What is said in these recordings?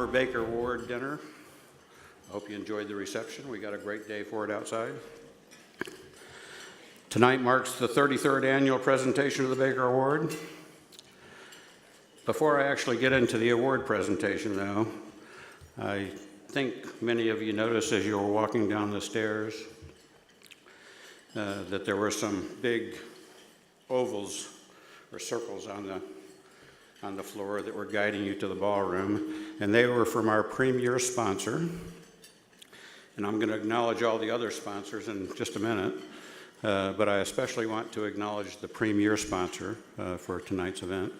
Baker Award dinner. I hope you enjoyed the reception. We got a great day for it outside. Tonight marks the 33rd annual presentation of the Baker Award. Before I actually get into the award presentation, though, I think many of you noticed as you were walking down the stairs that there were some big ovals or circles on the floor that were guiding you to the ballroom, and they were from our premier sponsor. And I'm going to acknowledge all the other sponsors in just a minute, but I especially want to acknowledge the premier sponsor for tonight's event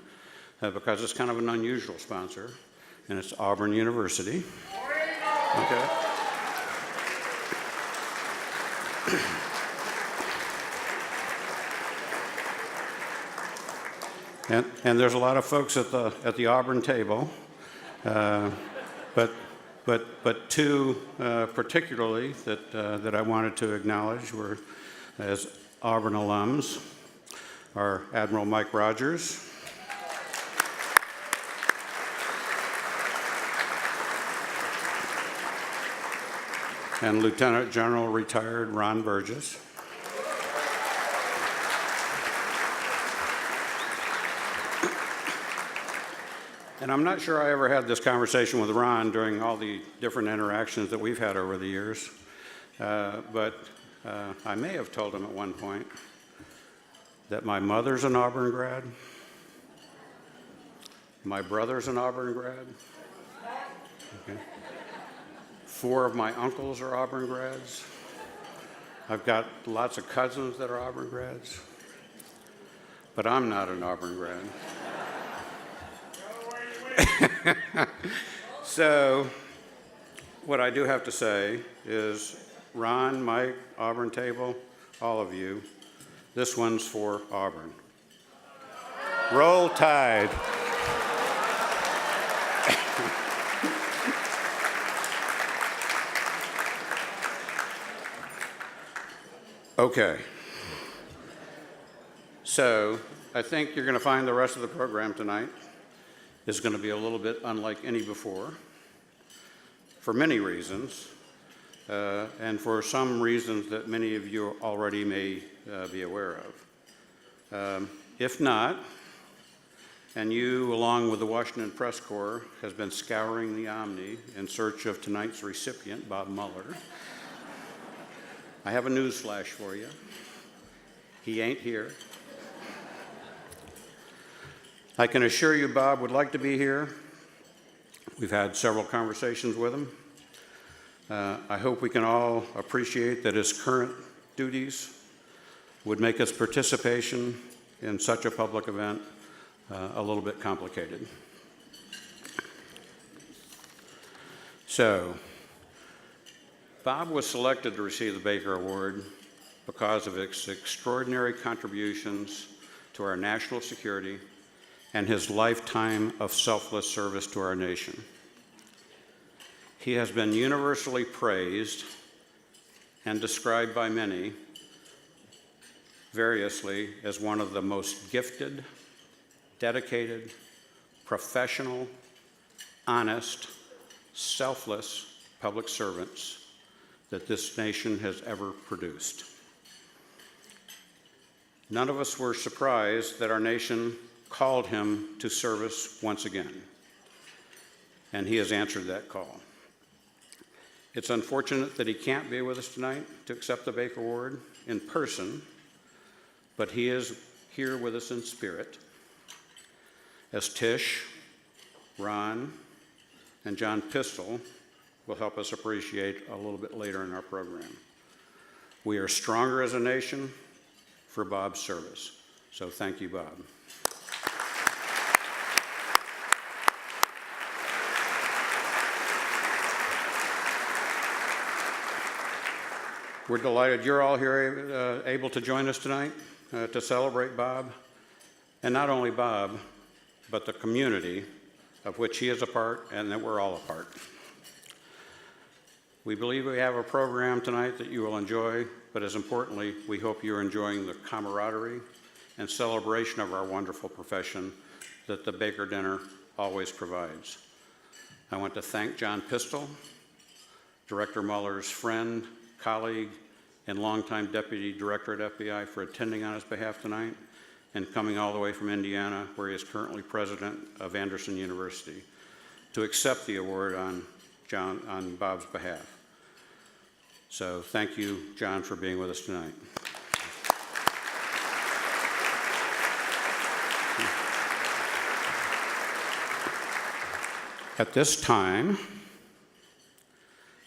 because it's kind of an unusual sponsor, and it's Auburn University. Okay. And there's a lot of folks at the Auburn table, but two particularly that I wanted to acknowledge were as Auburn alums, our Admiral Mike Rogers, and Lieutenant General retired Ron Burgess. And I'm not sure I ever had this conversation with Ron during all the different interactions that we've had over the years, but I may have told him at one point that my mother's an Auburn grad, my brother's an Auburn grad, okay. 4 of my uncles are Auburn grads. I've got lots of cousins that are Auburn grads, but I'm not an Auburn grad. So what I do have to say is, Ron, Mike, Auburn table, all of you, this one's for Auburn. Roll Tide. Okay. So I think you're going to find the rest of the program tonight is going to be a little bit unlike any before, for many reasons, and for some reasons that many of you already may be aware of. If not, and you, along with the Washington Press Corps, has been scouring the Omni in search of tonight's recipient, Bob Mueller, I have a news flash for you. He ain't here. I can assure you Bob would like to be here. We've had several conversations with him. I hope we can all appreciate that his current duties would make his participation in such a public event a little bit complicated. So, Bob was selected to receive the Baker Award because of his extraordinary contributions to our national security and his lifetime of selfless service to our nation. He has been universally praised and described by many variously as one of the most gifted, dedicated, professional, honest, selfless public servants that this nation has ever produced. None of us were surprised that our nation called him to service once again, and he has answered that call. It's unfortunate that he can't be with us tonight to accept the Baker Award in person, but he is here with us in spirit, as Tish, Ron, and John Pistole will help us appreciate a little bit later in our program. We are stronger as a nation for Bob's service, so thank you, Bob. We're delighted you're all here able to join us tonight to celebrate Bob, and not only Bob, but the community of which he is a part and that we're all a part. We believe we have a program tonight that you will enjoy, but as importantly, we hope you're enjoying the camaraderie and celebration of our wonderful profession that the Baker Dinner always provides. I want to thank John Pistole, Director Mueller's friend, colleague, and longtime Deputy Director at FBI, for attending on his behalf tonight and coming all the way from Indiana, where he is currently president of Anderson University, to accept the award on Bob's behalf. So thank you, John, for being with us tonight. At this time,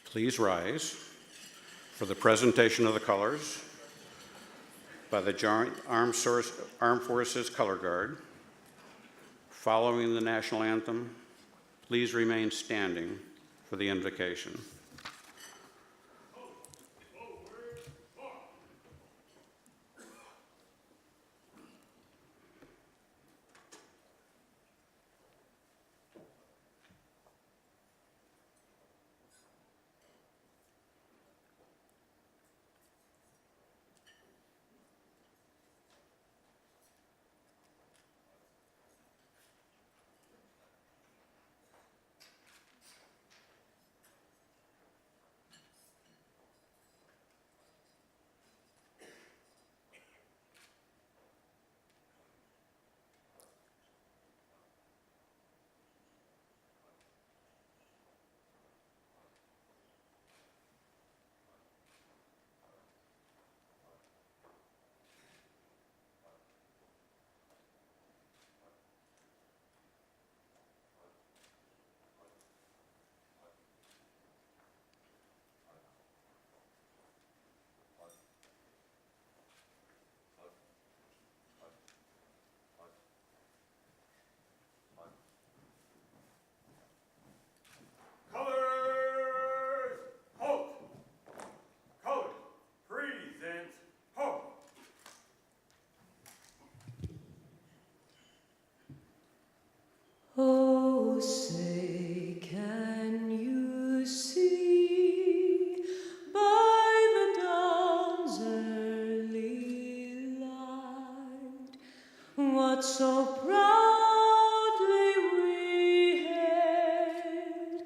please rise for the presentation of the colors by the Armed Forces Color Guard. Following the national anthem, please remain standing for the invocation. Oh, say, can you see by the dawn's early light what so proudly we hailed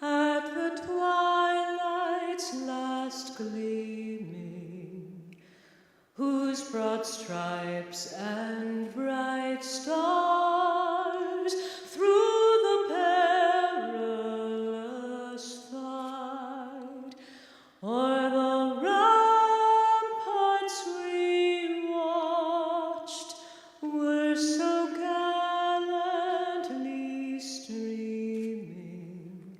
at the twilight's last gleaming, whose broad stripes and bright stars through the perilous fight o'er the ramparts we watched were so gallantly streaming,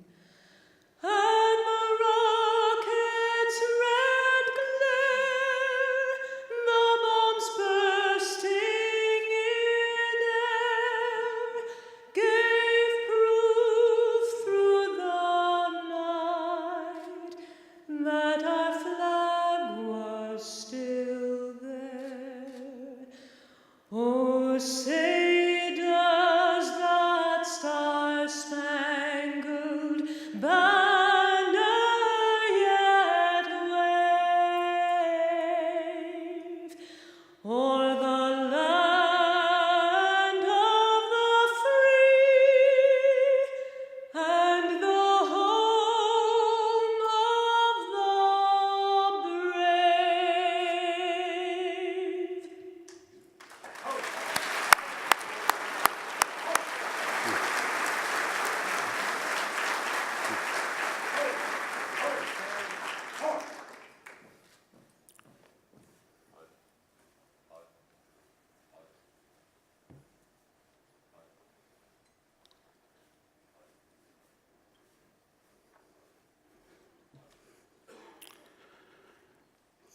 and the rocket's red glare, the bombs bursting in air, gave proof through the night that our flag was still there. Oh, say does that star-spangled banner yet wave o'er the land of the free and the home of the brave?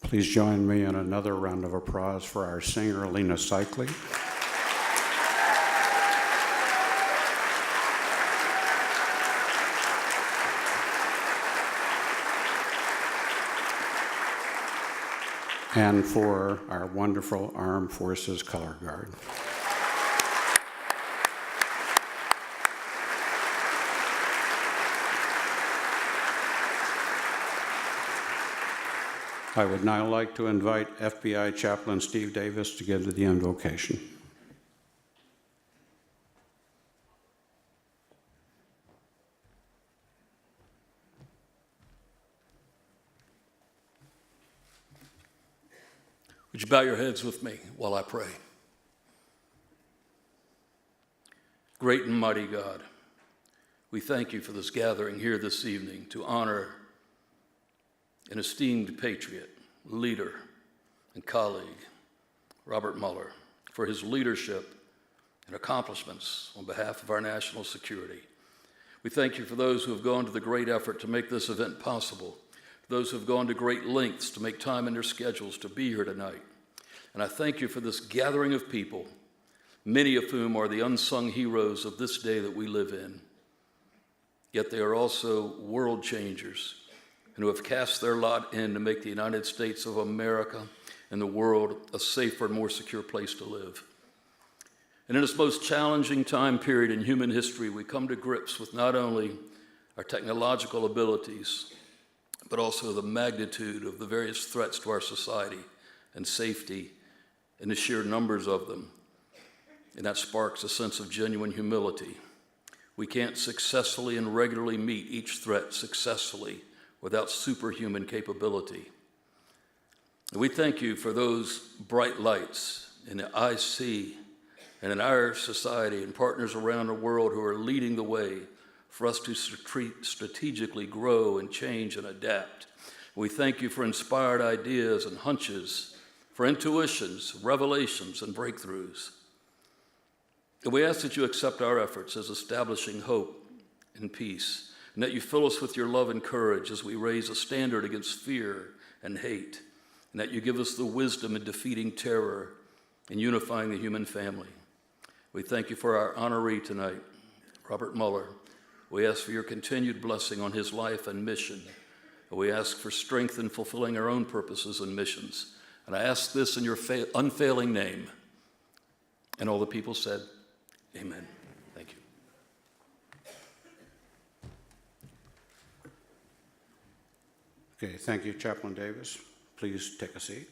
Please join me in another round of applause for our singer, Lena Cycli. And for our wonderful Armed Forces Color Guard. I would now like to invite FBI Chaplain Steve Davis to give the invocation. Would you bow your heads with me while I pray? Great and mighty God, we thank you for this gathering here this evening to honor an esteemed patriot, leader, and colleague, Robert Mueller, for his leadership and accomplishments on behalf of our national security. We thank you for those who have gone to the great effort to make this event possible, those who have gone to great lengths to make time in their schedules to be here tonight. And I thank you for this gathering of people, many of whom are the unsung heroes of this day that we live in. Yet they are also world changers and who have cast their lot in to make the United States of America and the world a safer and more secure place to live. And in this most challenging time period in human history, we come to grips with not only our technological abilities, but also the magnitude of the various threats to our society and safety and the sheer numbers of them. And that sparks a sense of genuine humility. We can't successfully and regularly meet each threat successfully without superhuman capability. And we thank you for those bright lights in the IC and in our society and partners around the world who are leading the way for us to strategically grow and change and adapt. We thank you for inspired ideas and hunches, for intuitions, revelations, and breakthroughs. And we ask that you accept our efforts as establishing hope and peace, and that you fill us with your love and courage as we raise a standard against fear and hate, and that you give us the wisdom in defeating terror and unifying the human family. We thank you for our honoree tonight, Robert Mueller. We ask for your continued blessing on his life and mission. And we ask for strength in fulfilling our own purposes and missions. And I ask this in your unfailing name. And all the people said, amen. Thank you. Okay, thank you, Chaplain Davis. Please take a seat.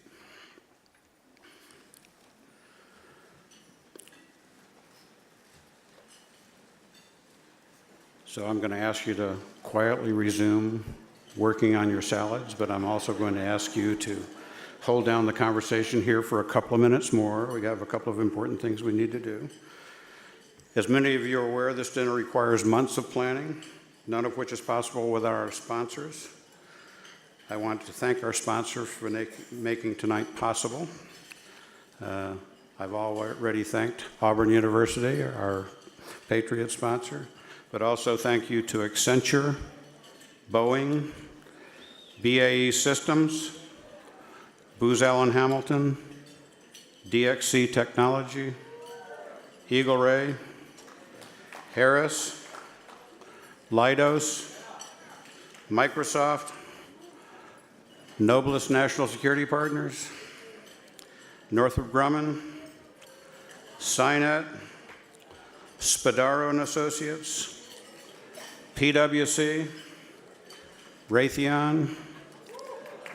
So I'm going to ask you to quietly resume working on your salads, but I'm also going to ask you to hold down the conversation here for a couple of minutes more. We have a couple of important things we need to do. As many of you are aware, this dinner requires months of planning, none of which is possible without our sponsors. I want to thank our sponsors for making tonight possible. I've already thanked Auburn University, our Patriot sponsor, but also thank you to Accenture, Boeing, BAE Systems, Booz Allen Hamilton, DXC Technology, Eagle Ray, Harris, Leidos, Microsoft, Noblest National Security Partners, Northrop Grumman, Cynet, Spadaro and Associates, PwC, Raytheon,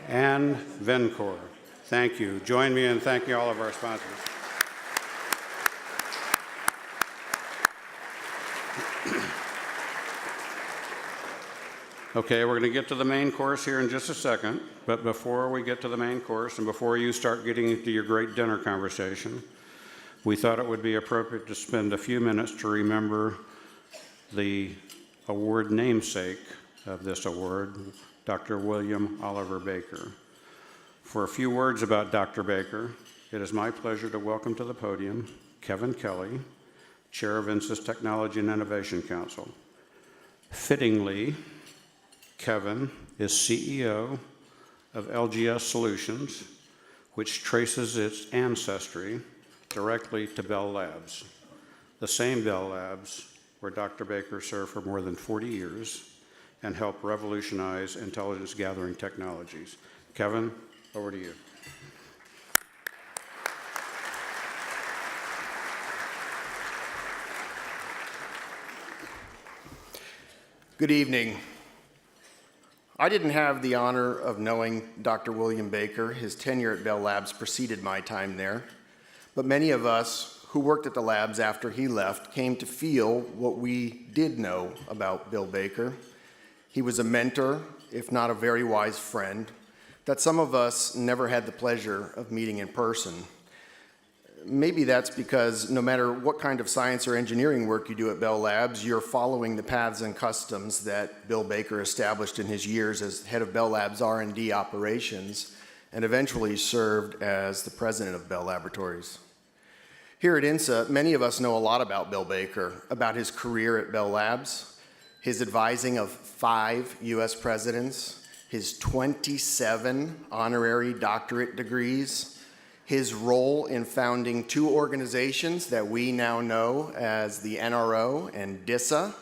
and Vencor. Thank you. Join me in thanking all of our sponsors. Okay, we're going to get to the main course here in just a second, but before we get to the main course and before you start getting into your great dinner conversation, we thought it would be appropriate to spend a few minutes to remember the award namesake of this award, Dr. William Oliver Baker. For a few words about Dr. Baker, it is my pleasure to welcome to the podium Kevin Kelly, Chair of INSA's Technology and Innovation Council. Fittingly, Kevin is CEO of LGS Solutions, which traces its ancestry directly to Bell Labs, the same Bell Labs where Dr. Baker served for more than 40 years and helped revolutionize intelligence gathering technologies. Kevin, over to you. Good evening. I didn't have the honor of knowing Dr. William Baker. His tenure at Bell Labs preceded my time there. But many of us who worked at the labs after he left came to feel what we did know about Bill Baker. He was a mentor, if not a very wise friend, that some of us never had the pleasure of meeting in person. Maybe that's because no matter what kind of science or engineering work you do at Bell Labs, you're following the paths and customs that Bill Baker established in his years as head of Bell Labs R&D operations, and eventually served as the president of Bell Laboratories. Here at INSA, many of us know a lot about Bill Baker, about his career at Bell Labs, his advising of 5 U.S. presidents, his 27 honorary doctorate degrees, his role in founding 2 organizations that we now know as the NRO and DISA,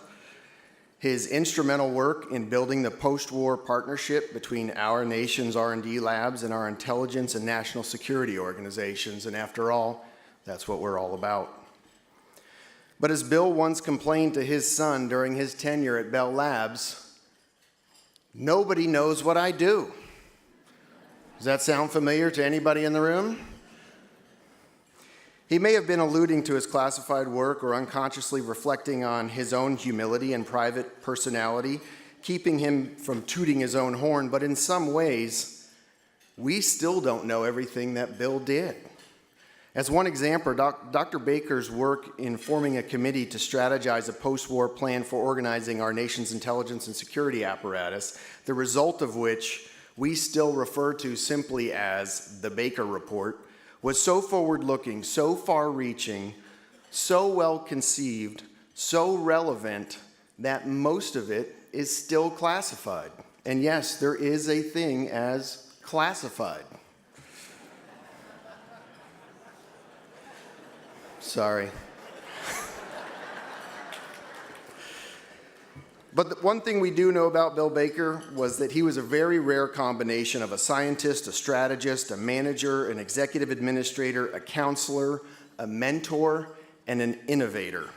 his instrumental work in building the post-war partnership between our nation's R&D labs and our intelligence and national security organizations, and after all, that's what we're all about. But as Bill once complained to his son during his tenure at Bell Labs, nobody knows what I do. Does that sound familiar to anybody in the room? He may have been alluding to his classified work or unconsciously reflecting on his own humility and private personality, keeping him from tooting his own horn, but in some ways, we still don't know everything that Bill did. As one example, Dr. Baker's work in forming a committee to strategize a post-war plan for organizing our nation's intelligence and security apparatus, the result of which we still refer to simply as the Baker Report, was so forward-looking, so far-reaching, so well-conceived, so relevant that most of it is still classified. And yes, there is a thing as classified. Sorry. But the one thing we do know about Bill Baker was that he was a very rare combination of a scientist, a strategist, a manager, an executive administrator, a counselor, a mentor, and an innovator.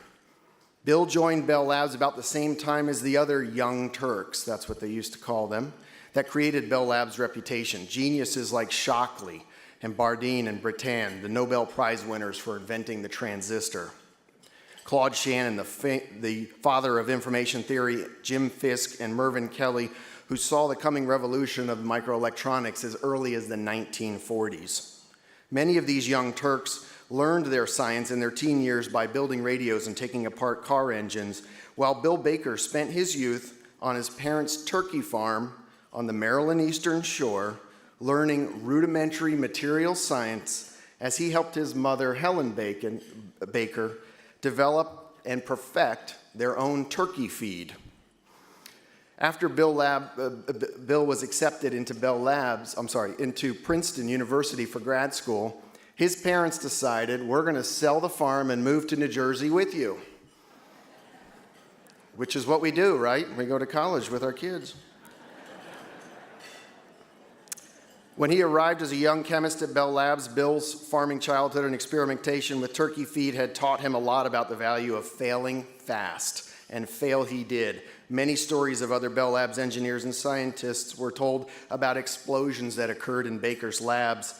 Bill joined Bell Labs about the same time as the other young Turks, that's what they used to call them, that created Bell Labs' reputation. Geniuses like Shockley and Bardeen and Bretan, the Nobel Prize winners for inventing the transistor. Claude Shannon, the father of information theory, Jim Fisk, and Mervyn Kelly, who saw the coming revolution of microelectronics as early as the 1940s. Many of these young Turks learned their science in their teen years by building radios and taking apart car engines, while Bill Baker spent his youth on his parents' turkey farm on the Maryland Eastern Shore, learning rudimentary material science as he helped his mother, Helen Baker, develop and perfect their own turkey feed. After Bill was accepted into into Princeton University for grad school, his parents decided, we're going to sell the farm and move to New Jersey with you. Which is what we do, right? We go to college with our kids. When he arrived as a young chemist at Bell Labs, Bill's farming childhood and experimentation with turkey feed had taught him a lot about the value of failing fast, and fail he did. Many stories of other Bell Labs engineers and scientists were told about explosions that occurred in Baker's labs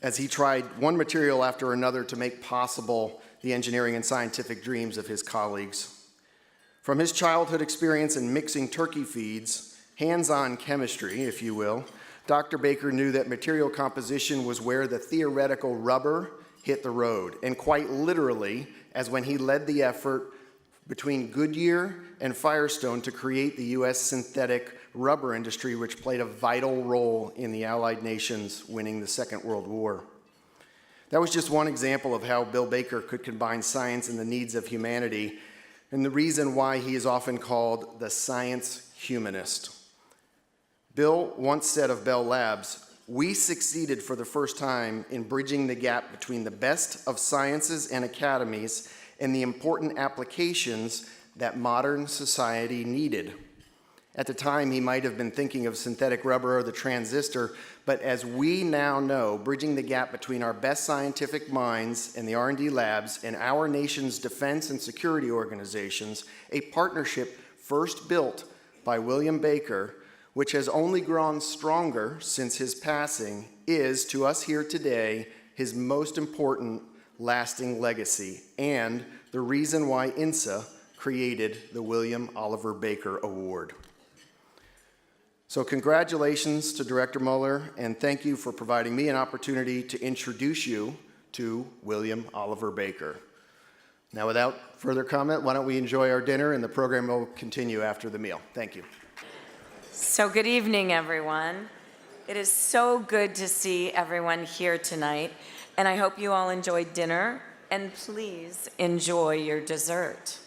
as he tried one material after another to make possible the engineering and scientific dreams of his colleagues. From his childhood experience in mixing turkey feeds, hands-on chemistry, if you will, Dr. Baker knew that material composition was where the theoretical rubber hit the road, and quite literally, as when he led the effort between Goodyear and Firestone to create the U.S. synthetic rubber industry, which played a vital role in the Allied nations winning the Second World War. That was just one example of how Bill Baker could combine science and the needs of humanity, and the reason why he is often called the science humanist. Bill once said of Bell Labs, "We succeeded for the first time in bridging the gap between the best of sciences and academies and the important applications that modern society needed." At the time, he might have been thinking of synthetic rubber or the transistor, but as we now know, bridging the gap between our best scientific minds in the R&D labs and our nation's defense and security organizations, a partnership first built by William Baker, which has only grown stronger since his passing, is, to us here today, his most important lasting legacy and the reason why INSA created the William Oliver Baker Award. So congratulations to Director Mueller, and thank you for providing me an opportunity to introduce you to William Oliver Baker. Now, without further comment, why don't we enjoy our dinner, and the program will continue after the meal. Thank you. So good evening, everyone. It is so good to see everyone here tonight, and I hope you all enjoyed dinner, and please enjoy your dessert.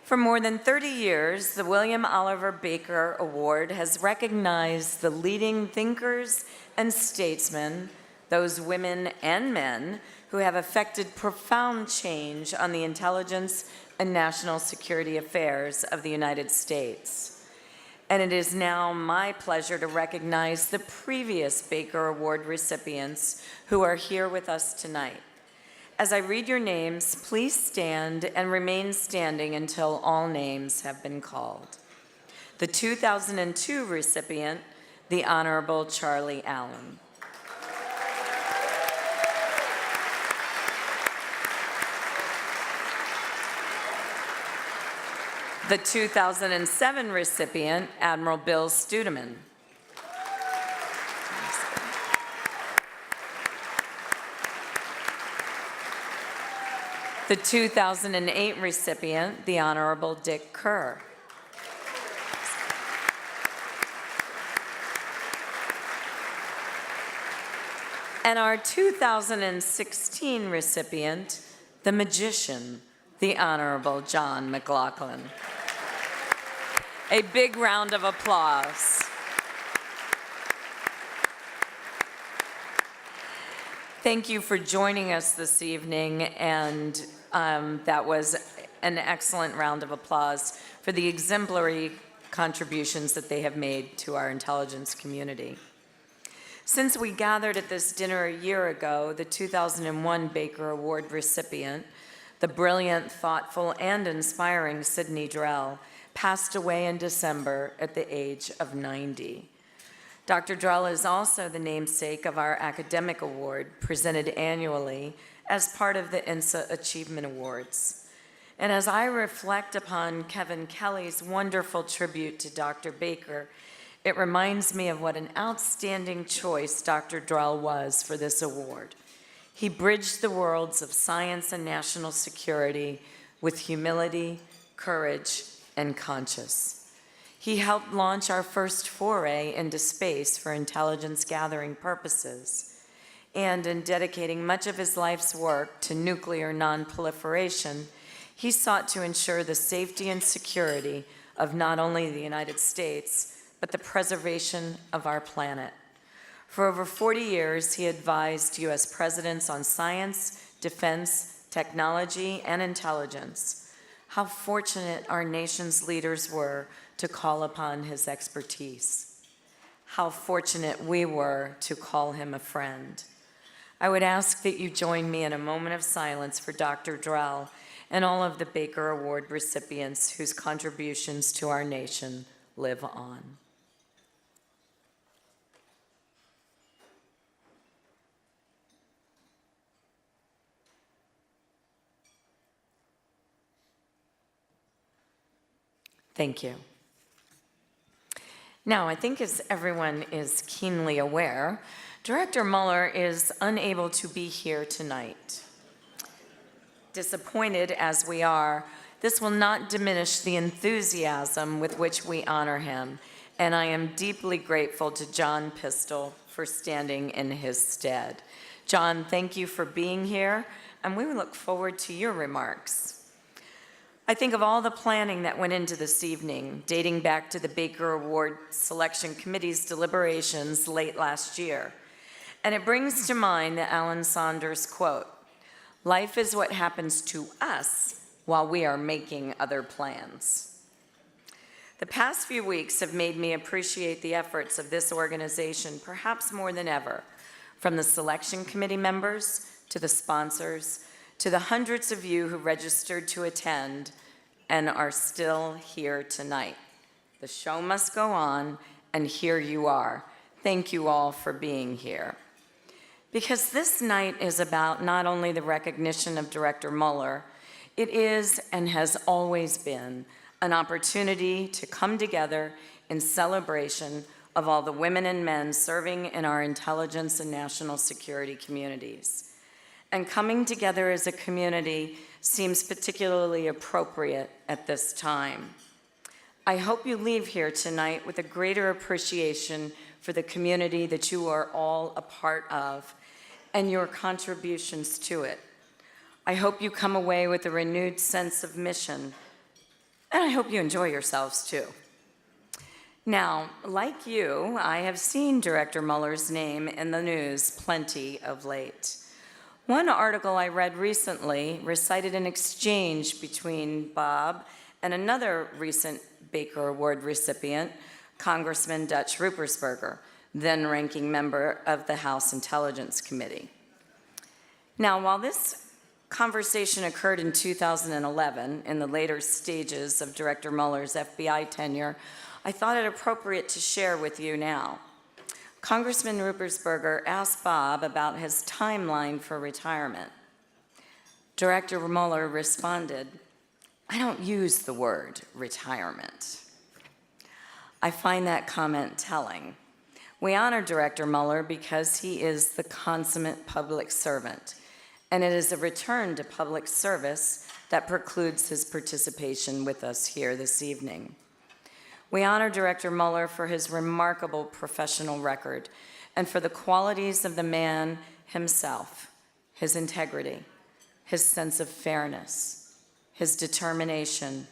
For more than 30 years, the William Oliver Baker Award has recognized the leading thinkers and statesmen, those women and men, who have effected profound change on the intelligence and national security affairs of the United States. And it is now my pleasure to recognize the previous Baker Award recipients who are here with us tonight. As I read your names, please stand and remain standing until all names have been called. The 2002 recipient, the Honorable Charlie Allen. The 2007 recipient, Admiral Bill Studeman. The 2008 recipient, the Honorable Dick Kerr. And our 2016 recipient, the magician, the Honorable John McLaughlin. A big round of applause. Thank you for joining us this evening, and that was an excellent round of applause for the exemplary contributions that they have made to our intelligence community. Since we gathered at this dinner a year ago, the 2001 Baker Award recipient, the brilliant, thoughtful, and inspiring Sidney Drell, passed away in December at the age of 90. Dr. Drell is also the namesake of our academic award, presented annually as part of the INSA Achievement Awards. And as I reflect upon Kevin Kelly's wonderful tribute to Dr. Baker, it reminds me of what an outstanding choice Dr. Drell was for this award. He bridged the worlds of science and national security with humility, courage, and conscience. He helped launch our first foray into space for intelligence gathering purposes. And in dedicating much of his life's work to nuclear nonproliferation, he sought to ensure the safety and security of not only the United States, but the preservation of our planet. For over 40 years, he advised U.S. presidents on science, defense, technology, and intelligence. How fortunate our nation's leaders were to call upon his expertise. How fortunate we were to call him a friend. I would ask that you join me in a moment of silence for Dr. Drell and all of the Baker Award recipients whose contributions to our nation live on. Thank you. Now, I think as everyone is keenly aware, Director Mueller is unable to be here tonight. Disappointed as we are, this will not diminish the enthusiasm with which we honor him, and I am deeply grateful to John Pistole for standing in his stead. John, thank you for being here, and we look forward to your remarks. I think of all the planning that went into this evening, dating back to the Baker Award Selection Committee's deliberations late last year. And it brings to mind the Alan Saunders quote, "Life is what happens to us while we are making other plans." The past few weeks have made me appreciate the efforts of this organization perhaps more than ever, from the selection committee members to the sponsors, to the hundreds of you who registered to attend and are still here tonight. The show must go on, and here you are. Thank you all for being here. Because this night is about not only the recognition of Director Mueller, it is and has always been an opportunity to come together in celebration of all the women and men serving in our intelligence and national security communities. And coming together as a community seems particularly appropriate at this time. I hope you leave here tonight with a greater appreciation for the community that you are all a part of and your contributions to it. I hope you come away with a renewed sense of mission, and I hope you enjoy yourselves too. Now, like you, I have seen Director Mueller's name in the news plenty of late. One article I read recently recited an exchange between Bob and another recent Baker Award recipient, Congressman Dutch Ruppersberger, then ranking member of the House Intelligence Committee. Now, while this conversation occurred in 2011, in the later stages of Director Mueller's FBI tenure, I thought it appropriate to share with you now. Congressman Ruppersberger asked Bob about his timeline for retirement. Director Mueller responded, "I don't use the word retirement." I find that comment telling. We honor Director Mueller because he is the consummate public servant, and it is a return to public service that precludes his participation with us here this evening. We honor Director Mueller for his remarkable professional record and for the qualities of the man himself, his integrity, his sense of fairness, his determination,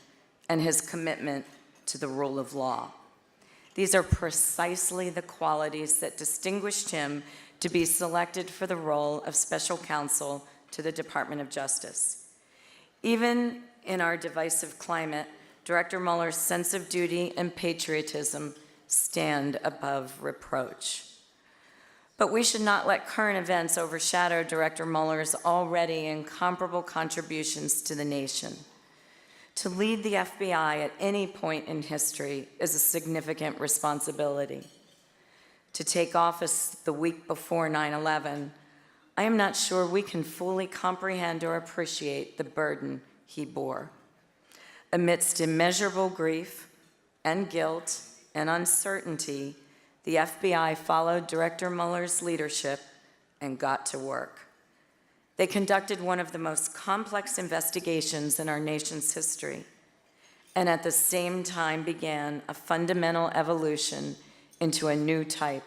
and his commitment to the rule of law. These are precisely the qualities that distinguished him to be selected for the role of special counsel to the Department of Justice. Even in our divisive climate, Director Mueller's sense of duty and patriotism stand above reproach. But we should not let current events overshadow Director Mueller's already incomparable contributions to the nation. To lead the FBI at any point in history is a significant responsibility. To take office the week before 9/11, I am not sure we can fully comprehend or appreciate the burden he bore. Amidst immeasurable grief and guilt and uncertainty, the FBI followed Director Mueller's leadership and got to work. They conducted one of the most complex investigations in our nation's history, and at the same time began a fundamental evolution into a new type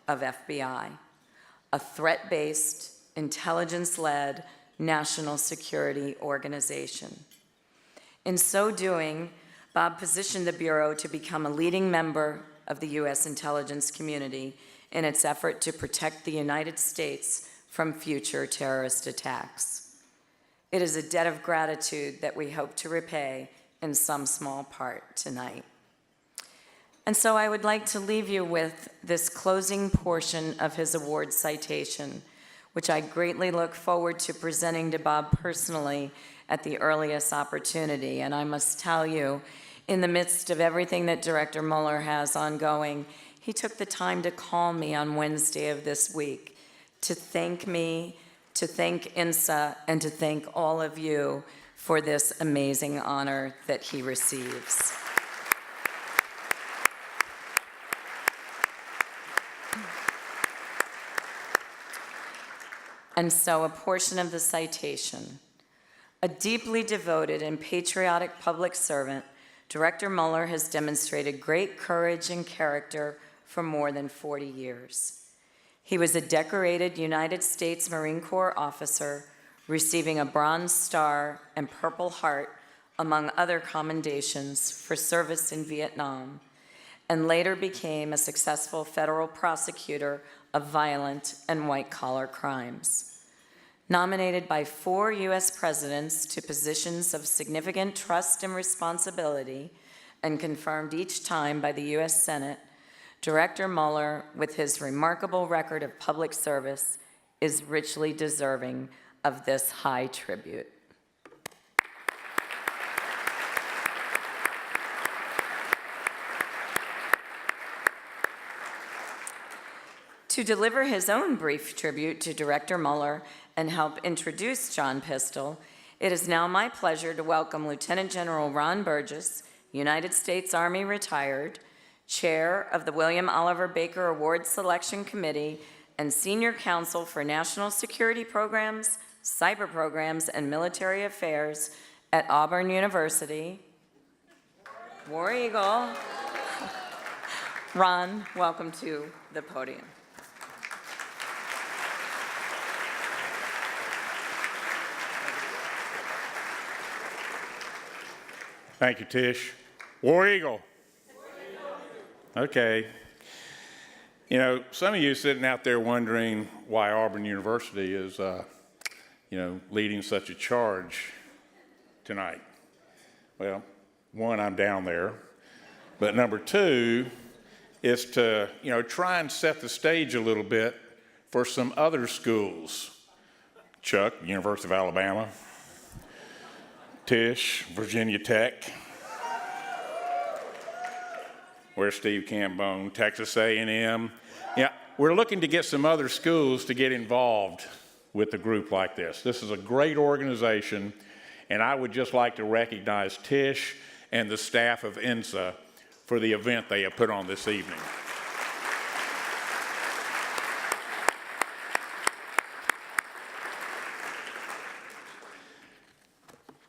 of FBI, a threat-based, intelligence-led national security organization. In so doing, Bob positioned the Bureau to become a leading member of the U.S. intelligence community in its effort to protect the United States from future terrorist attacks. It is a debt of gratitude that we hope to repay in some small part tonight. And so I would like to leave you with this closing portion of his award citation, which I greatly look forward to presenting to Bob personally at the earliest opportunity. And I must tell you, in the midst of everything that Director Mueller has ongoing, he took the time to call me on Wednesday of this week to thank me, to thank INSA, and to thank all of you for this amazing honor that he receives. And so a portion of the citation. A deeply devoted and patriotic public servant, Director Mueller has demonstrated great courage and character for more than 40 years. He was a decorated United States Marine Corps officer, receiving a Bronze Star and Purple Heart, among other commendations, for service in Vietnam, and later became a successful federal prosecutor of violent and white-collar crimes. Nominated by 4 U.S. presidents to positions of significant trust and responsibility, and confirmed each time by the U.S. Senate, Director Mueller, with his remarkable record of public service, is richly deserving of this high tribute. To deliver his own brief tribute to Director Mueller and help introduce John Pistole, it is now my pleasure to welcome Lieutenant General Ron Burgess, United States Army retired, Chair of the William Oliver Baker Award Selection Committee, and Senior Counsel for National Security Programs, Cyber Programs, and Military Affairs at Auburn University. War Eagle. Ron, welcome to the podium. Thank you, Tish. War Eagle. Okay. You know, some of you sitting out there wondering why Auburn University is, leading such a charge tonight. Well, one, I'm down there. But number two is to, try and set the stage a little bit for some other schools. Chuck, University of Alabama. Tish, Virginia Tech. Where's Steve Cambone? Texas A&M. Yeah, we're looking to get some other schools to get involved with a group like this. This is a great organization, and I would just like to recognize Tish and the staff of INSA for the event they have put on this evening.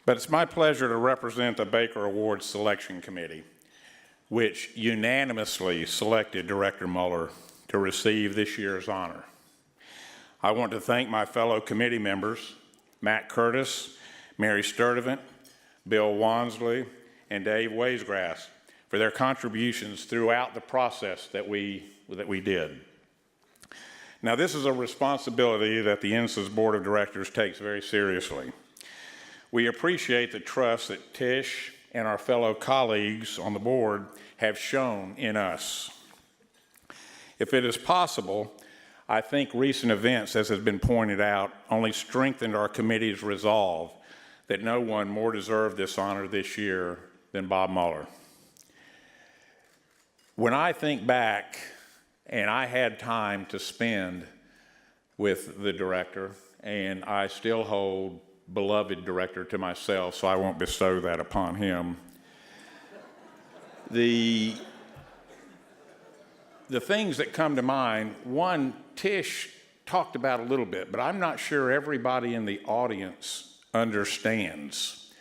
But it's my pleasure to represent the Baker Award Selection Committee, which unanimously selected Director Mueller to receive this year's honor. I want to thank my fellow committee members, Matt Curtis, Mary Sturdivant, Bill Wansley, and Dave Waisgrass, for their contributions throughout the process that we did. Now, this is a responsibility that the INSA's Board of Directors takes very seriously. We appreciate the trust that Tish and our fellow colleagues on the board have shown in us. If it is possible, I think recent events, as has been pointed out, only strengthened our committee's resolve that no one more deserved this honor this year than Bob Mueller. When I think back, and I had time to spend with the director, and I still hold beloved director to myself, so I won't bestow that upon him. The things that come to mind, one, Tish talked about a little bit, but I'm not sure everybody in the audience understands.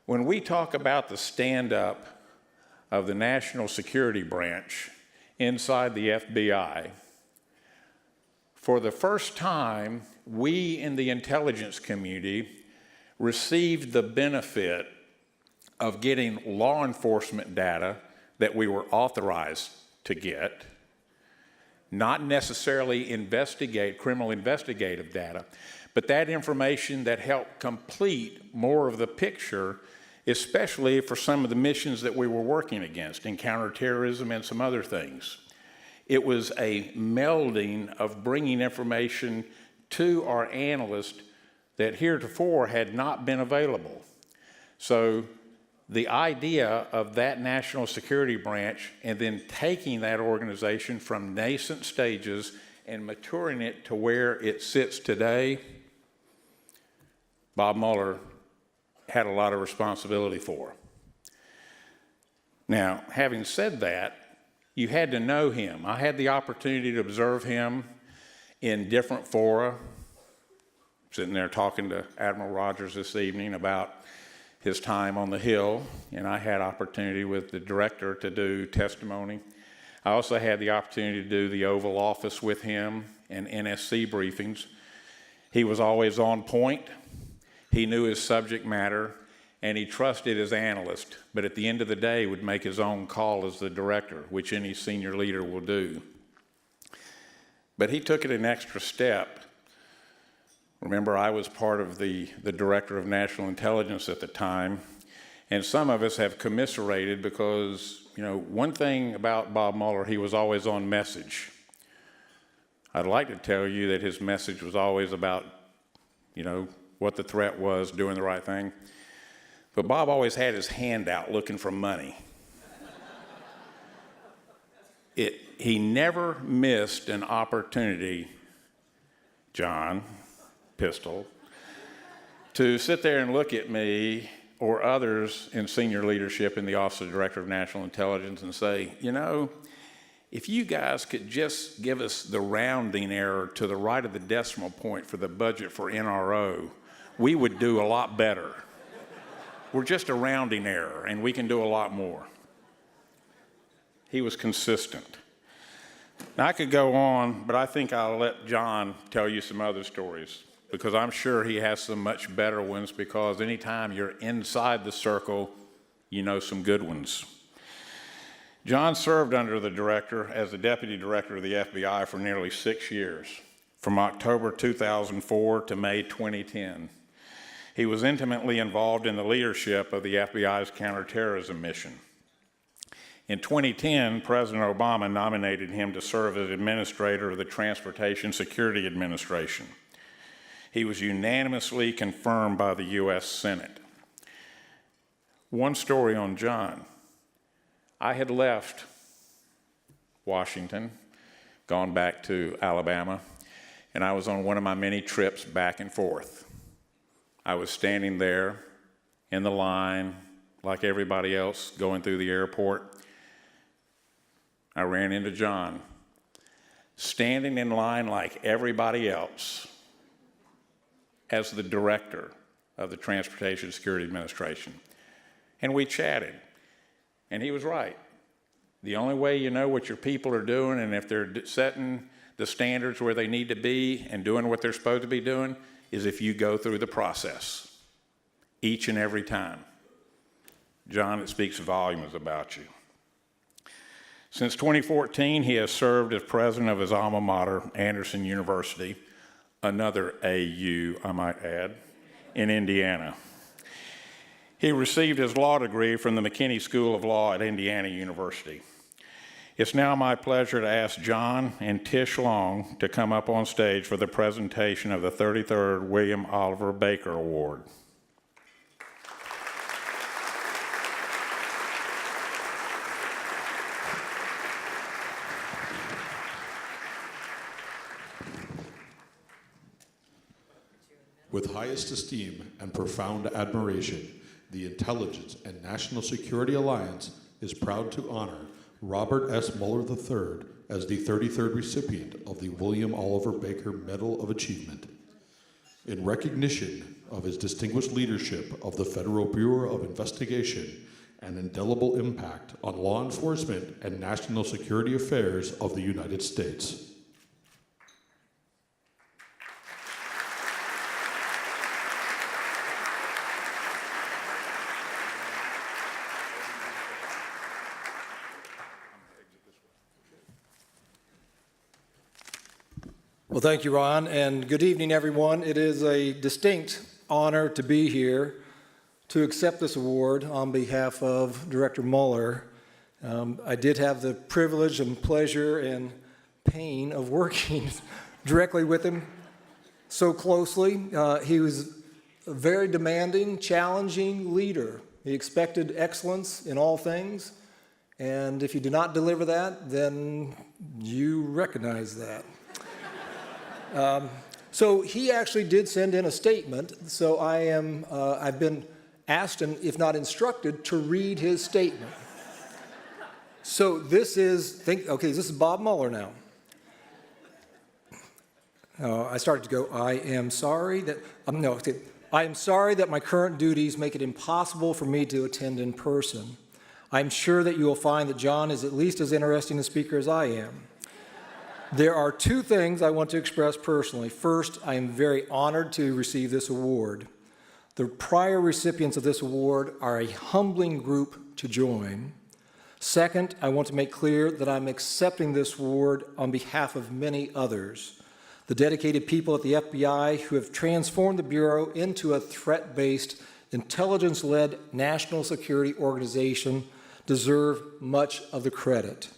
When we talk about the stand-up of the National Security Branch inside the FBI, for the first time, we in the intelligence community received the benefit of getting law enforcement data that we were authorized to get, not necessarily criminal investigative data, but that information that helped complete more of the picture, especially for some of the missions that we were working against, in counterterrorism and some other things. It was a melding of bringing information to our analysts that heretofore had not been available. So the idea of that National Security Branch and then taking that organization from nascent stages and maturing it to where it sits today, Bob Mueller had a lot of responsibility for. Now, having said that, you had to know him. I had the opportunity to observe him in different fora, sitting there talking to Admiral Rogers this evening about his time on the Hill, and I had opportunity with the director to do testimony. I also had the opportunity to do the Oval Office with him and NSC briefings. He was always on point. He knew his subject matter, and he trusted his analyst, but at the end of the day would make his own call as the director, which any senior leader will do. But he took it an extra step. Remember, I was part of the Director of National Intelligence at the time, and some of us have commiserated because, one thing about Bob Mueller, he was always on message. I'd like to tell you that his message was always about, what the threat was, doing the right thing. But Bob always had his hand out looking for money. He never missed an opportunity, John, Pistole, to sit there and look at me or others in senior leadership in the Office of Director of National Intelligence and say, you know, if you guys could just give us the rounding error to the right of the decimal point for the budget for NRO, we would do a lot better. We're just a rounding error, and we can do a lot more. He was consistent. Now, I could go on, but I think I'll let John tell you some other stories, because I'm sure he has some much better ones, because anytime you're inside the circle, you know some good ones. John served under the director as the deputy director of the FBI for nearly 6 years, from October 2004 to May 2010. He was intimately involved in the leadership of the FBI's counterterrorism mission. In 2010, President Obama nominated him to serve as administrator of the Transportation Security Administration. He was unanimously confirmed by the U.S. Senate. One story on John. I had left Washington, gone back to Alabama, and I was on one of my many trips back and forth. I was standing there in the line like everybody else going through the airport. I ran into John, standing in line like everybody else as the director of the Transportation Security Administration. And we chatted. And he was right. The only way you know what your people are doing and if they're setting the standards where they need to be and doing what they're supposed to be doing is if you go through the process each and every time. John, it speaks volumes about you. Since 2014, he has served as president of his alma mater, Anderson University, another AU, I might add, in Indiana. He received his law degree from the McKinney School of Law at Indiana University. It's now my pleasure to ask John and Tish Long to come up on stage for the presentation of the 33rd William Oliver Baker Award. With highest esteem and profound admiration, the Intelligence and National Security Alliance is proud to honor Robert S. Mueller III as the 33rd recipient of the William Oliver Baker Medal of Achievement. In recognition of his distinguished leadership of the Federal Bureau of Investigation and indelible impact on law enforcement and national security affairs of the United States. Well, thank you, Ron, and good evening, everyone. It is a distinct honor to be here to accept this award on behalf of Director Mueller. I did have the privilege and pleasure and pain of working directly with him so closely. He was a very demanding, challenging leader. He expected excellence in all things, and if you do not deliver that, then you recognize that. So he actually did send in a statement, so I've been asked, and if not instructed, to read his statement. So this is, this is Bob Mueller now. I started to go, I am sorry that my current duties make it impossible for me to attend in person. I'm sure that you will find that John is at least as interesting a speaker as I am. There are two things I want to express personally. First, I am very honored to receive this award. The prior recipients of this award are a humbling group to join. Second, I want to make clear that I'm accepting this award on behalf of many others. The dedicated people at the FBI who have transformed the Bureau into a threat-based, intelligence-led national security organization deserve much of the credit.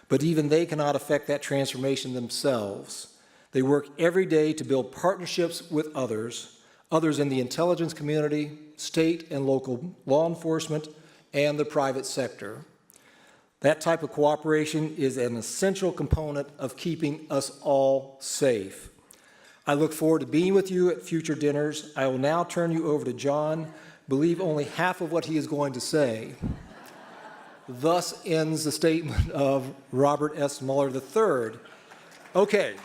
But even they cannot affect that transformation themselves. They work every day to build partnerships with others in the intelligence community, state and local law enforcement, and the private sector. That type of cooperation is an essential component of keeping us all safe. I look forward to being with you at future dinners. I will now turn you over to John believe only half of what he is going to say. Thus ends the statement of Robert S. Mueller III. Okay.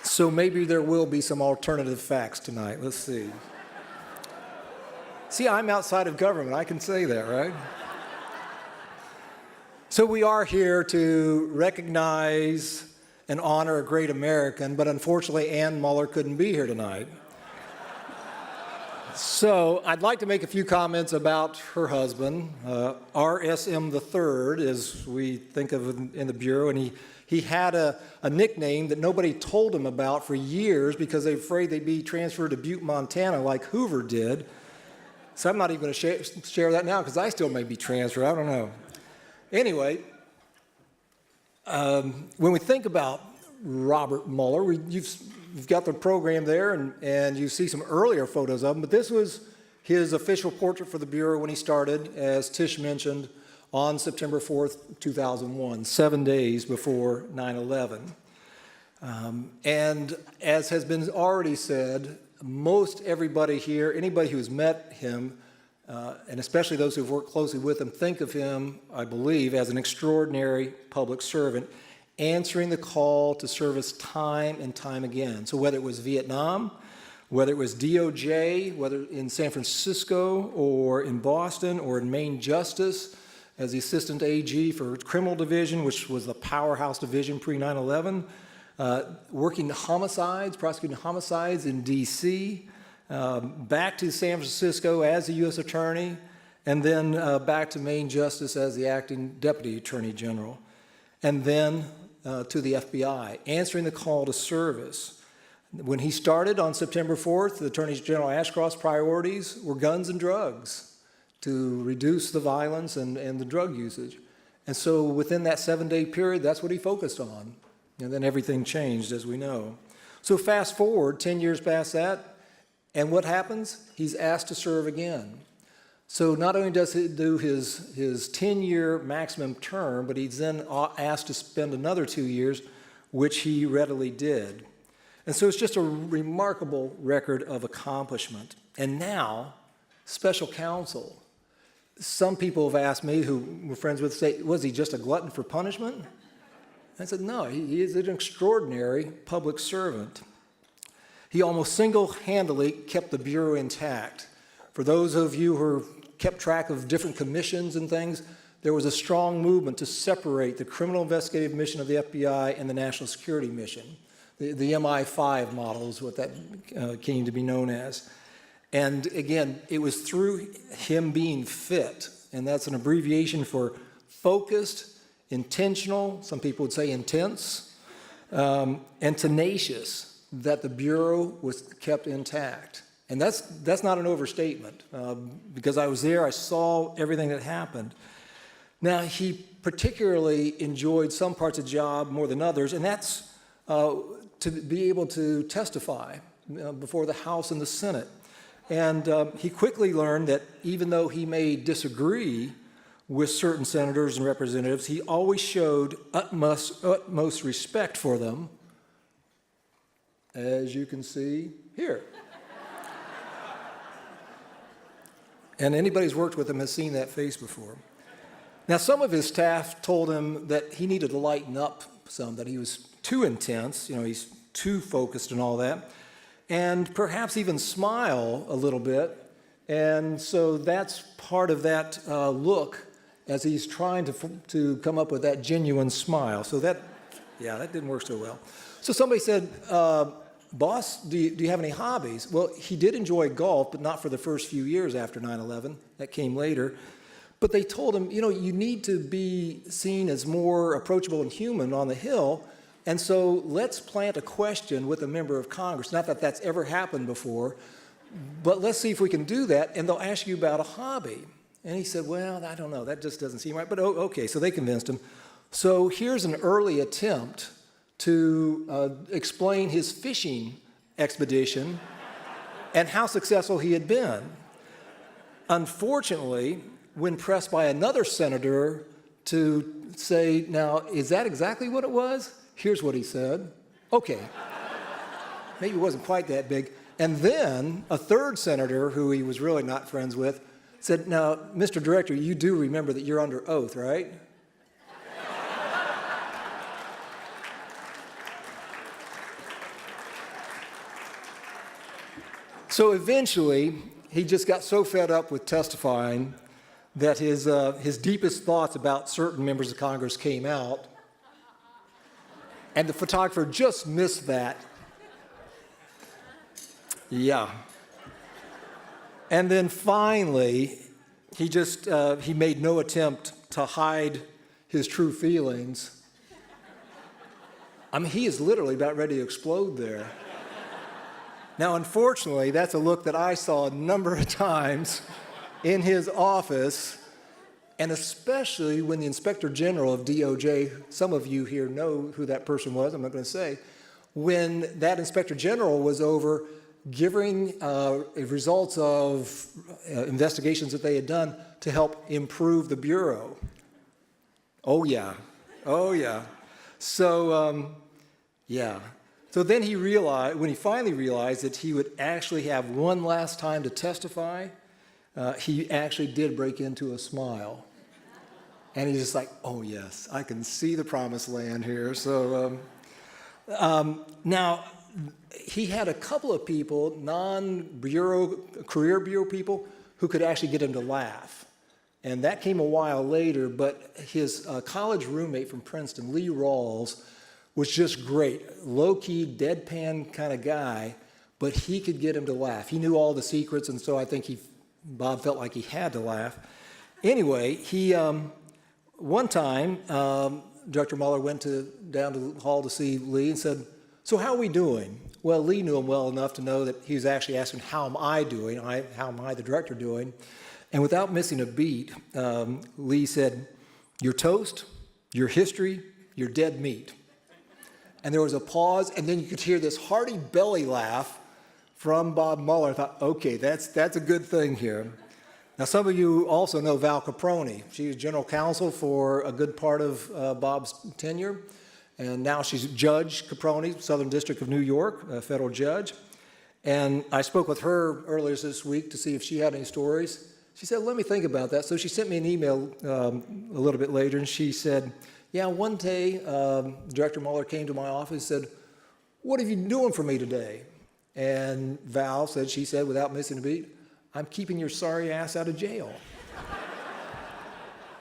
So maybe there will be some alternative facts tonight. Let's see. See, I'm outside of government. I can say that, right? So we are here to recognize and honor a great American, but unfortunately, Ann Mueller couldn't be here tonight. So I'd like to make a few comments about her husband, RSM III, as we think of him in the Bureau, and he had a nickname that nobody told him about for years because they were afraid they'd be transferred to Butte, Montana, like Hoover did. So I'm not even going to share that now because I still may be transferred. I don't know. Anyway, when we think about Robert Mueller, you've got the program there, and you see some earlier photos of him, but this was his official portrait for the Bureau when he started, as Tish mentioned, on September 4th, 2001, 7 days before 9/11. And as has been already said, most everybody here, anybody who's met him, and especially those who've worked closely with him, think of him, I believe, as an extraordinary public servant, answering the call to service time and time again. So whether it was Vietnam, whether it was DOJ, whether in San Francisco or in Boston or in Maine Justice as the Assistant AG for Criminal Division, which was the powerhouse division pre-9/11, working homicides, prosecuting homicides in D.C., back to San Francisco as the U.S. Attorney, and then back to Maine Justice as the Acting Deputy Attorney General, and then to the FBI, answering the call to service. When he started on September 4th, the Attorney General Ashcroft's priorities were guns and drugs to reduce the violence and the drug usage. And so within that 7-day period, that's what he focused on. And then everything changed, as we know. So fast forward 10 years past that, and what happens? He's asked to serve again. So not only does he do his 10-year maximum term, but he's then asked to spend another 2 years, which he readily did. And so it's just a remarkable record of accomplishment. And now, special counsel. Some people have asked me, who were friends with, say, was he just a glutton for punishment? I said, no, he is an extraordinary public servant. He almost single-handedly kept the Bureau intact. For those of you who kept track of different commissions and things, there was a strong movement to separate the criminal investigative mission of the FBI and the national security mission. The Mi5 Model is what that came to be known as. And again, it was through him being fit, and that's an abbreviation for focused, intentional, some people would say intense, and tenacious, that the Bureau was kept intact. And that's not an overstatement, because I was there, I saw everything that happened. Now, he particularly enjoyed some parts of the job more than others, and that's to be able to testify before the House and the Senate. And he quickly learned that even though he may disagree with certain senators and representatives, he always showed utmost respect for them, as you can see here. And anybody who's worked with him has seen that face before. Now, some of his staff told him that he needed to lighten up some, that he was too intense, he's too focused and all that, and perhaps even smile a little bit. And so that's part of that look as he's trying to come up with that genuine smile. So that didn't work so well. So somebody said, boss, do you have any hobbies? Well, he did enjoy golf, but not for the first few years after 9/11. That came later. But they told him, you need to be seen as more approachable and human on the Hill, and so let's plant a question with a member of Congress. Not that that's ever happened before, but let's see if we can do that, and they'll ask you about a hobby. And he said, well, I don't know, that just doesn't seem right, but okay, so they convinced him. So here's an early attempt to explain his fishing expedition and how successful he had been. Unfortunately, when pressed by another senator to say, now, is that exactly what it was? Here's what he said. Okay. maybe it wasn't quite that big. And then a third senator, who he was really not friends with, said, now, Mr. Director, you do remember that you're under oath, right? So eventually, he just got so fed up with testifying that his deepest thoughts about certain members of Congress came out, and the photographer just missed that. Yeah. And then finally, he made no attempt to hide his true feelings. I mean, he is literally about ready to explode there. Now, unfortunately, that's a look that I saw a number of times in his office, and especially when the Inspector General of DOJ, some of you here know who that person was, I'm not going to say, when that Inspector General was over giving results of investigations that they had done to help improve the Bureau. Oh, yeah. Oh, yeah. So, yeah. So then he realized, when he finally realized that he would actually have one last time to testify, he actually did break into a smile. And he's just like, oh, yes, I can see the promised land here. So now, he had a couple of people, non-bureau, career bureau people, who could actually get him to laugh. And that came a while later, but his college roommate from Princeton, Lee Rawls, was just great. Low-key, deadpan kind of guy, but he could get him to laugh. He knew all the secrets, and so I think Bob felt like he had to laugh. Anyway, one time, Director Mueller went down to the hall to see Lee and said, so how are we doing? Well, Lee knew him well enough to know that he was actually asking, how am I doing? How am I, the director, doing? And without missing a beat, Lee said, your toast, your history, your dead meat. And there was a pause, and then you could hear this hearty belly laugh from Bob Mueller. I thought, okay, that's a good thing here. Now, some of you also know Val Caproni. She was general counsel for a good part of Bob's tenure, and now she's Judge Caproni, Southern District of New York, a federal judge. And I spoke with her earlier this week to see if she had any stories. She said, let me think about that. So she sent me an email a little bit later, and she said, yeah, one day, Director Mueller came to my office and said, what have you been doing for me today? And Val said, she said, without missing a beat, I'm keeping your sorry ass out of jail.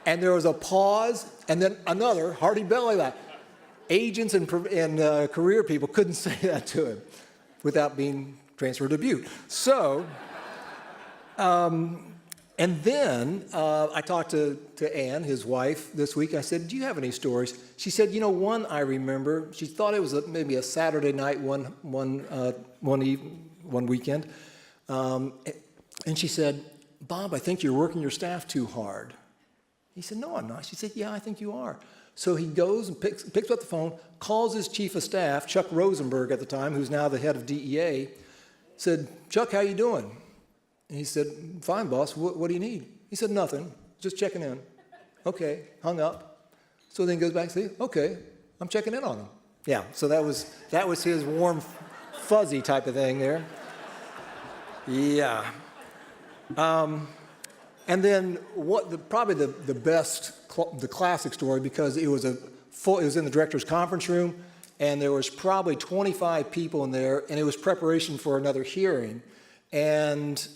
And there was a pause, and then another hearty belly laugh. Agents and career people couldn't say that to him without being transferred to Butte. So, and then I talked to Ann, his wife, this week. I said, do you have any stories? She said, you know, one I remember. She thought it was maybe a Saturday night one weekend. And she said, Bob, I think you're working your staff too hard. He said, no, I'm not. She said, yeah, I think you are. So he goes and picks up the phone, calls his chief of staff, Chuck Rosenberg at the time, who's now the head of DEA, said, Chuck, how you doing? And he said, fine, boss, what do you need? He said, nothing, just checking in. Okay, hung up. So then he goes back and says, okay, I'm checking in on him. Yeah, so that was his warm, fuzzy type of thing there. Yeah. And then probably the best, the classic story, because it was in the director's conference room, and there was probably 25 people in there, and it was preparation for another hearing. And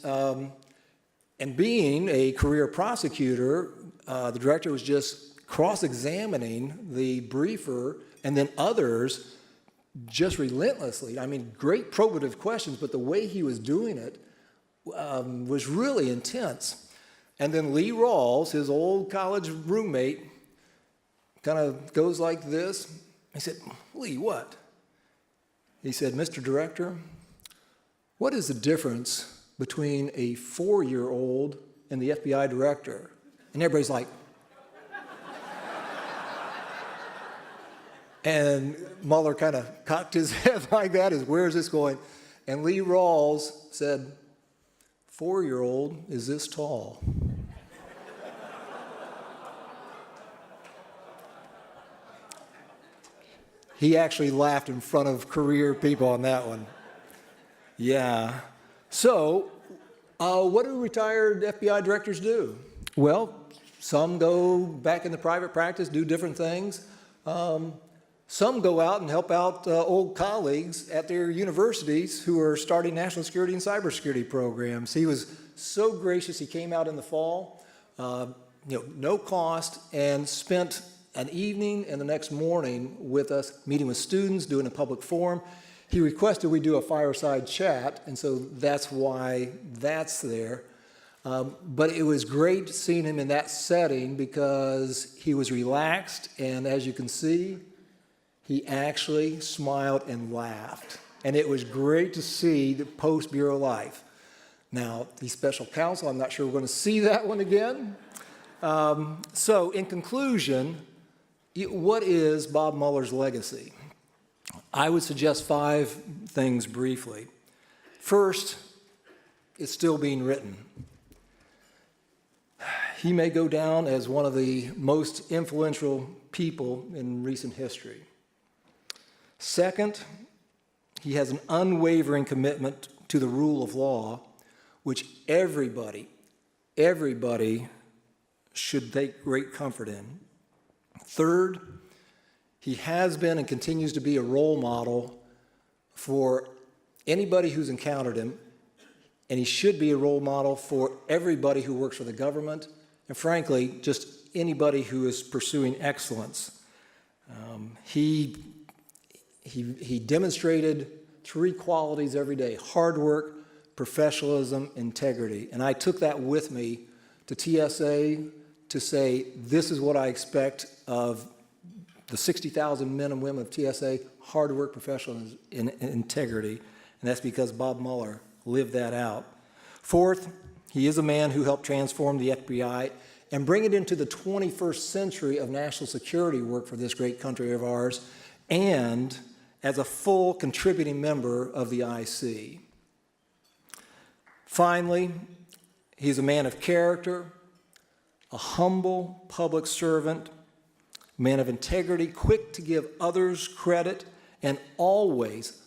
being a career prosecutor, the director was just cross-examining the briefer and then others just relentlessly. I mean, great probative questions, but the way he was doing it was really intense. And then Lee Rawls, his old college roommate, kind of goes like this. He said, Lee, what? He said, Mr. Director, what is the difference between a 4-year-old and the FBI director? And everybody's like, and Mueller kind of cocked his head like that, as where is this going? And Lee Rawls said, 4-year-old is this tall. He actually laughed in front of career people on that one. Yeah. So, what do retired FBI directors do? Well, some go back into private practice, do different things. Some go out and help out old colleagues at their universities who are starting national security and cybersecurity programs. He was so gracious. He came out in the fall, no cost, and spent an evening and the next morning with us, meeting with students, doing a public forum. He requested we do a fireside chat, and so that's why that's there. But it was great seeing him in that setting because he was relaxed, and as you can see, he actually smiled and laughed. And it was great to see the post-Bureau life. Now, the special counsel, I'm not sure we're going to see that one again. So in conclusion, what is Bob Mueller's legacy? I would suggest 5 things briefly. First, it's still being written. He may go down as one of the most influential people in recent history. Second, he has an unwavering commitment to the rule of law, which everybody should take great comfort in. Third, he has been and continues to be a role model for anybody who's encountered him, and he should be a role model for everybody who works for the government, and frankly, just anybody who is pursuing excellence. He demonstrated 3 qualities every day: hard work, professionalism, integrity. And I took that with me to TSA to say, this is what I expect of the 60,000 men and women of TSA: hard work, professionalism, and integrity. And that's because Bob Mueller lived that out. Fourth, he is a man who helped transform the FBI and bring it into the 21st century of national security work for this great country of ours, and as a full contributing member of the IC. Finally, he's a man of character, a humble public servant, man of integrity, quick to give others credit, and always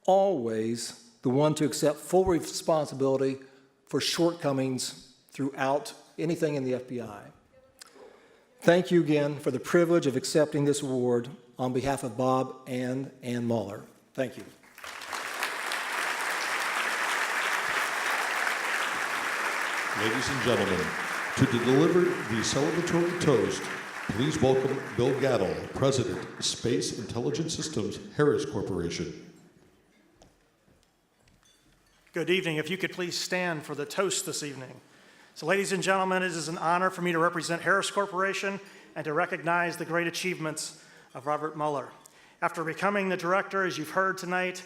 the one to accept full responsibility for shortcomings throughout anything in the FBI. Thank you again for the privilege of accepting this award on behalf of Bob and Ann Mueller. Thank you. Ladies and gentlemen, to deliver the celebratory toast, please welcome Bill Gattle, President, Space Intelligence Systems, Harris Corporation. Good evening. If you could please stand for the toast this evening. So, ladies and gentlemen, it is an honor for me to represent Harris Corporation and to recognize the great achievements of Robert Mueller. After becoming the director, as you've heard tonight,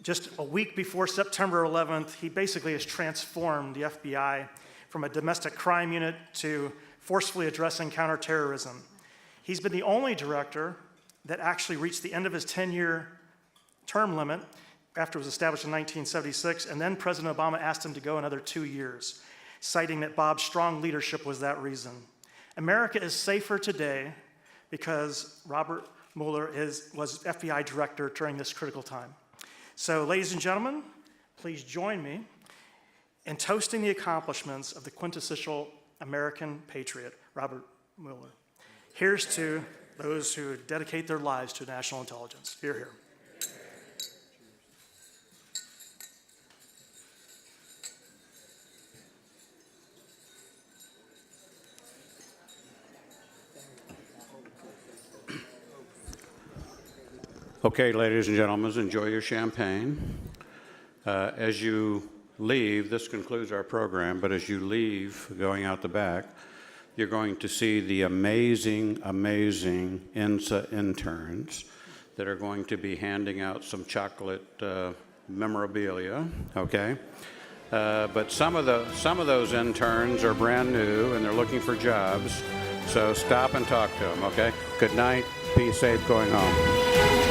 just a week before September 11th, he basically has transformed the FBI from a domestic crime unit to forcefully addressing counterterrorism. He's been the only director that actually reached the end of his 10-year term limit after it was established in 1976, and then President Obama asked him to go another 2 years, citing that Bob's strong leadership was that reason. America is safer today because Robert Mueller was FBI director during this critical time. So, ladies and gentlemen, please join me in toasting the accomplishments of the quintessential American patriot, Robert Mueller. Here's to those who dedicate their lives to national intelligence. Hear, hear. Okay, ladies and gentlemen, enjoy your champagne. As you leave, this concludes our program, but as you leave, going out the back, you're going to see the amazing INSA interns that are going to be handing out some chocolate memorabilia, okay? But some of those interns are brand new and they're looking for jobs, so stop and talk to them, okay? Good night, be safe going home.